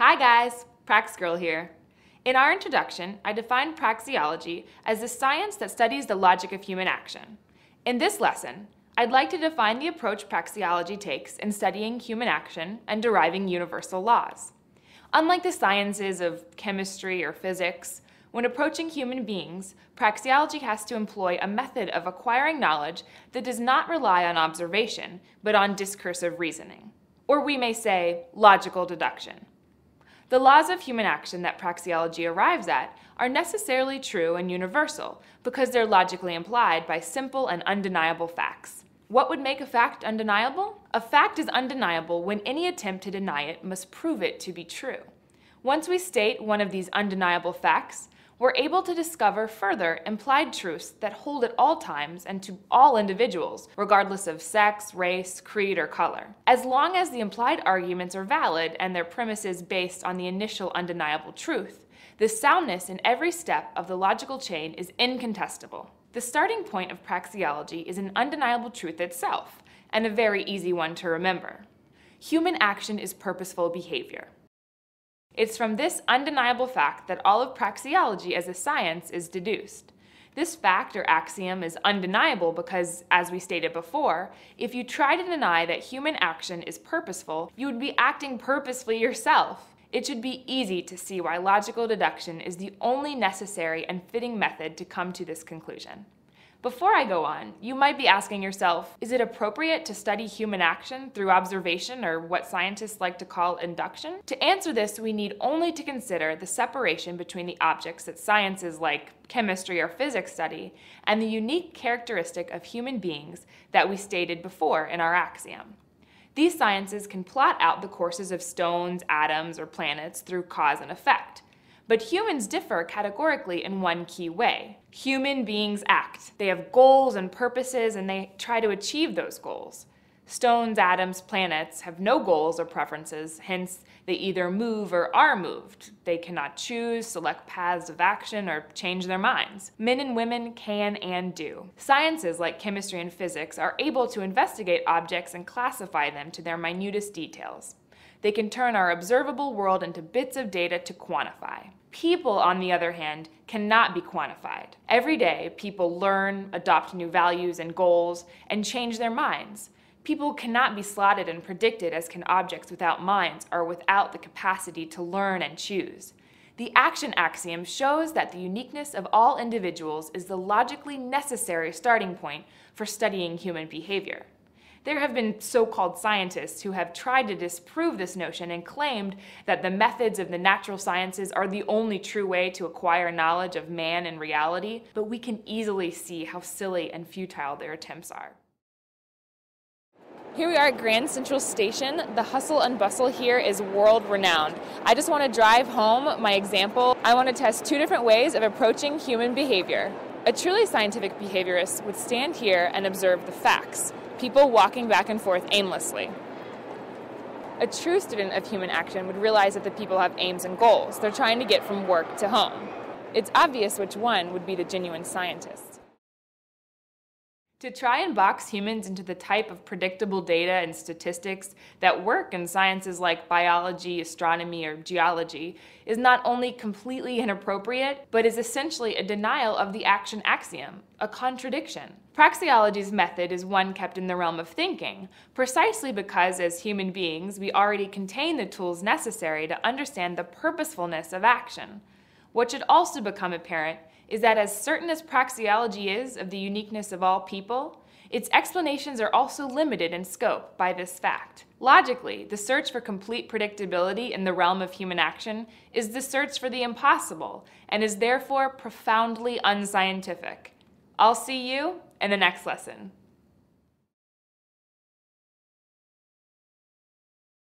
Hi guys, Prax Girl here. In our introduction, I defined praxeology as the science that studies the logic of human action. In this lesson, I'd like to define the approach praxeology takes in studying human action and deriving universal laws. Unlike the sciences of chemistry or physics, when approaching human beings, praxeology has to employ a method of acquiring knowledge that does not rely on observation, but on discursive reasoning. Or we may say, logical deduction. The laws of human action that praxeology arrives at are necessarily true and universal because they're logically implied by simple and undeniable facts. What would make a fact undeniable? A fact is undeniable when any attempt to deny it must prove it to be true. Once we state one of these undeniable facts, we're able to discover further implied truths that hold at all times and to all individuals, regardless of sex, race, creed, or color. As long as the implied arguments are valid and their premises based on the initial undeniable truth, the soundness in every step of the logical chain is incontestable. The starting point of praxeology is an undeniable truth itself, and a very easy one to remember. Human action is purposeful behavior. It's from this undeniable fact that all of praxeology as a science is deduced. This fact or axiom is undeniable because, as we stated before, if you try to deny that human action is purposeful, you would be acting purposefully yourself. It should be easy to see why logical deduction is the only necessary and fitting method to come to this conclusion. Before I go on, you might be asking yourself, is it appropriate to study human action through observation, or what scientists like to call induction? To answer this, we need only to consider the separation between the objects that sciences like chemistry or physics study and the unique characteristic of human beings that we stated before in our axiom. These sciences can plot out the courses of stones, atoms, or planets through cause and effect. But humans differ categorically in one key way. Human beings act. They have goals and purposes, and they try to achieve those goals. Stones, atoms, planets have no goals or preferences, hence they either move or are moved. They cannot choose, select paths of action, or change their minds. Men and women can and do. Sciences like chemistry and physics are able to investigate objects and classify them to their minutest details. They can turn our observable world into bits of data to quantify. People, on the other hand, cannot be quantified. Every day, people learn, adopt new values and goals, and change their minds. People cannot be slotted and predicted as can objects without minds or without the capacity to learn and choose. The action axiom shows that the uniqueness of all individuals is the logically necessary starting point for studying human behavior. There have been so-called scientists who have tried to disprove this notion and claimed that the methods of the natural sciences are the only true way to acquire knowledge of man and reality, but we can easily see how silly and futile their attempts are. Here we are at Grand Central Station. The hustle and bustle here is world-renowned. I just want to drive home my example. I want to test two different ways of approaching human behavior. A truly scientific behaviorist would stand here and observe the facts. People walking back and forth aimlessly. A true student of human action would realize that the people have aims and goals. They're trying to get from work to home. It's obvious which one would be the genuine scientist. To try and box humans into the type of predictable data and statistics that work in sciences like biology, astronomy, or geology is not only completely inappropriate, but is essentially a denial of the action axiom, a contradiction. Praxeology's method is one kept in the realm of thinking, precisely because as human beings we already contain the tools necessary to understand the purposefulness of action. What should also become apparent is that as certain as praxeology is of the uniqueness of all people, its explanations are also limited in scope by this fact. Logically, the search for complete predictability in the realm of human action is the search for the impossible, and is therefore profoundly unscientific. I'll see you in the next lesson.